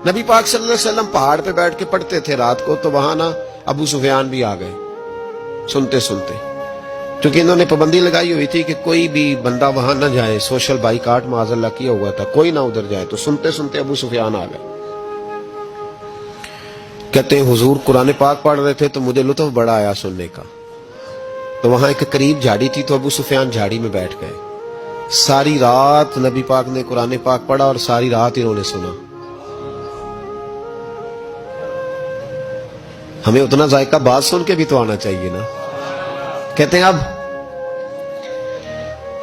نبی پاک صلی اللہ علیہ وسلم پہاڑ پہ بیٹھ کے پڑھتے تھے رات کو، تو وہاں نا ابو سفیان بھی آ گئے سنتے سنتے، کیونکہ انہوں نے پابندی لگائی ہوئی تھی کہ کوئی بھی بندہ وہاں نہ جائے، سوشل بائیکاٹ معاذ اللہ کیا ہوا تھا، کوئی نہ ادھر جائے، تو سنتے سنتے ابو سفیان آ گئے۔ کہتے ہیں حضور قرآن پاک پڑھ رہے تھے تو مجھے لطف بڑا آیا سننے کا، تو وہاں ایک قریب جھاڑی تھی، تو ابو سفیان جھاڑی میں بیٹھ گئے۔ ساری رات نبی پاک نے قرآن پاک پڑھا اور ساری رات انہوں نے سنا۔ ہمیں اتنا ذائقہ بات سن کے بھی تو آنا چاہیے نا۔ کہتے ہیں اب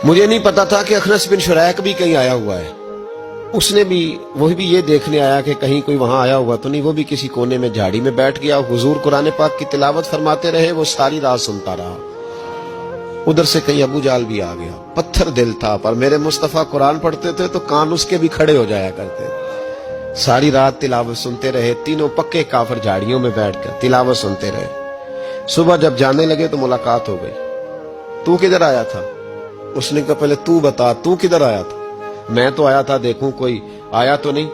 مجھے نہیں پتا تھا کہ اخنس بن شریک بھی کہیں آیا ہوا ہے، اس نے بھی وہی بھی یہ دیکھنے آیا کہ کہیں کوئی وہاں آیا ہوا تو نہیں، وہ بھی کسی کونے میں جھاڑی میں بیٹھ گیا۔ حضور قرآن پاک کی تلاوت فرماتے رہے، وہ ساری رات سنتا رہا۔ ادھر سے کہیں ابو جال بھی آ گیا، پتھر دل تھا، پر میرے مصطفیٰ قرآن پڑھتے تھے تو کان اس کے بھی کھڑے ہو جایا کرتے تھے۔ ساری رات تلاوت سنتے رہے، تینوں پکے کافر جھاڑیوں میں بیٹھ کر تلاوت سنتے رہے۔ صبح جب جانے لگے تو ملاقات ہو گئی۔ تو کدھر آیا تھا؟ اس نے کہا پہلے تو بتا تو کدھر آیا تھا؟ میں تو آیا تھا دیکھوں کوئی آیا تو نہیں،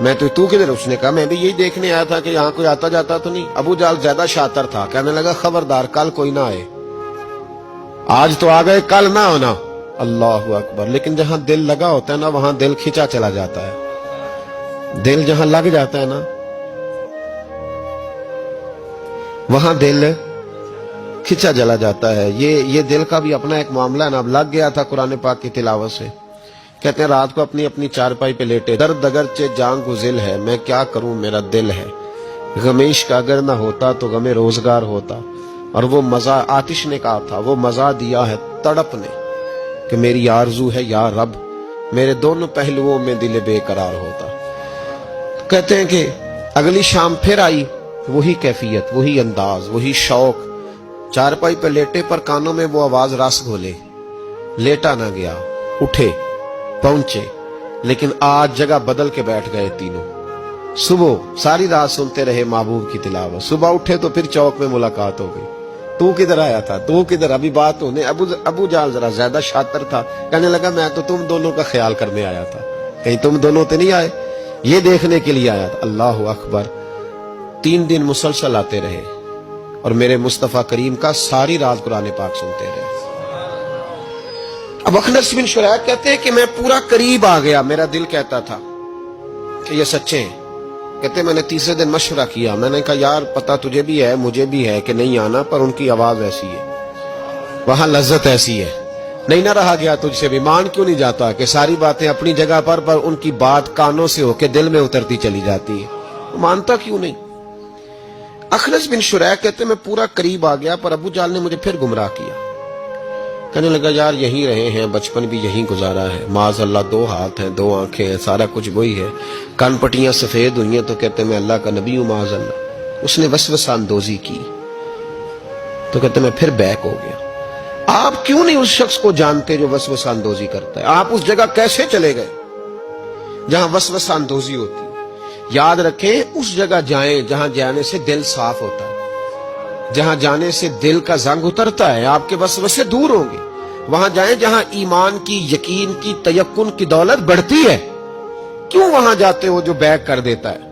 میں تو کدھر؟ اس نے کہا میں بھی یہی دیکھنے آیا تھا کہ یہاں کوئی آتا جاتا تو نہیں۔ ابو جال زیادہ شاطر تھا، کہنے لگا خبردار کل کوئی نہ آئے، آج تو آ گئے کل نہ ہونا۔ اللہ اکبر۔ لیکن جہاں دل لگا ہوتا ہے نا وہاں دل کھینچا چلا جاتا ہے، دل جہاں لگ جاتا ہے نا وہاں دل کھینچا چلا جاتا ہے۔ یہ دل کا بھی اپنا ایک معاملہ ہے نا۔ اب لگ گیا تھا قرآن پاک کی تلاوت سے۔ کہتے ہیں رات کو اپنی چارپائی پہ لیٹے، درد اگرچہ جان گزل ہے، میں کیا کروں میرا دل ہے، غمیش کا اگر نہ ہوتا تو غم روزگار ہوتا۔ اور وہ مزہ آتش نے کہا تھا، وہ مزہ دیا ہے تڑپ نے کہ میری آرزو ہے یا رب میرے دونوں پہلوؤں میں دل بے قرار ہوتا۔ کہتے ہیں کہ اگلی شام پھر آئی، وہی کیفیت، وہی انداز، وہی شوق۔ چارپائی پہ لیٹے پر کانوں میں وہ آواز رس گھولے، لیٹا نہ گیا، اٹھے پہنچے، لیکن آج جگہ بدل کے بیٹھ گئے تینوں۔ صبح ساری رات سنتے رہے محبوب کی تلاوت، صبح اٹھے تو پھر چوک میں ملاقات ہو گئی۔ تو کدھر آیا تھا؟ تو کدھر؟ ابھی بات ہونے۔ ابو جال ذرا زیادہ شاطر تھا، کہنے لگا میں تو تم دونوں کا خیال کرنے آیا تھا، کہیں تم دونوں تو نہیں آئے، یہ دیکھنے کے لیے آیا تھا۔ اللہ اکبر۔ 3 دن مسلسل آتے رہے اور میرے مصطفیٰ کریم کا ساری رات قرآن پاک سنتے رہے۔ اب اخنس بن شریک کہتے ہیں کہ میں پورا قریب آ گیا، میرا دل کہتا تھا کہ یہ سچے ہیں۔ کہتے میں نے تیسرے دن مشورہ کیا، میں نے کہا یار پتہ تجھے بھی ہے مجھے بھی ہے کہ نہیں آنا، پر ان کی آواز ایسی ہے، وہاں لذت ایسی ہے، نہیں نہ رہا گیا تجھ سے بھی۔ مان کیوں نہیں جاتا کہ ساری باتیں اپنی جگہ پر ان کی بات کانوں سے ہو کے دل میں اترتی چلی جاتی ہے، مانتا کیوں نہیں؟ اخنس بن شریک کہتے میں پورا قریب آ گیا، پر ابو جال نے مجھے پھر گمراہ کیا۔ کہنے لگا یار یہیں رہے ہیں، بچپن بھی یہیں گزارا ہے، معاذ اللہ 2 ہاتھ ہیں 2 آنکھیں ہیں، سارا کچھ وہی ہے، کان پٹیاں سفید ہوئی ہیں، تو کہتے میں اللہ کا نبی ہوں معاذ اللہ۔ اس نے وسوسہ اندوزی کی، تو کہتے میں پھر بیک ہو گیا۔ آپ کیوں نہیں اس شخص کو جانتے جو وسوسہ اندوزی کرتا ہے؟ آپ اس جگہ کیسے چلے گئے جہاں وسوسہ اندوزی ہوتی ہے؟ یاد رکھیں اس جگہ جائیں جہاں جانے سے دل صاف ہوتا ہے، جہاں جانے سے دل کا زنگ اترتا ہے، آپ کے وسوسے دور ہوں گے۔ وہاں جائیں جہاں ایمان کی، یقین کی، تیقن کی دولت بڑھتی ہے۔ کیوں وہاں جاتے ہو جو بیک کر دیتا ہے؟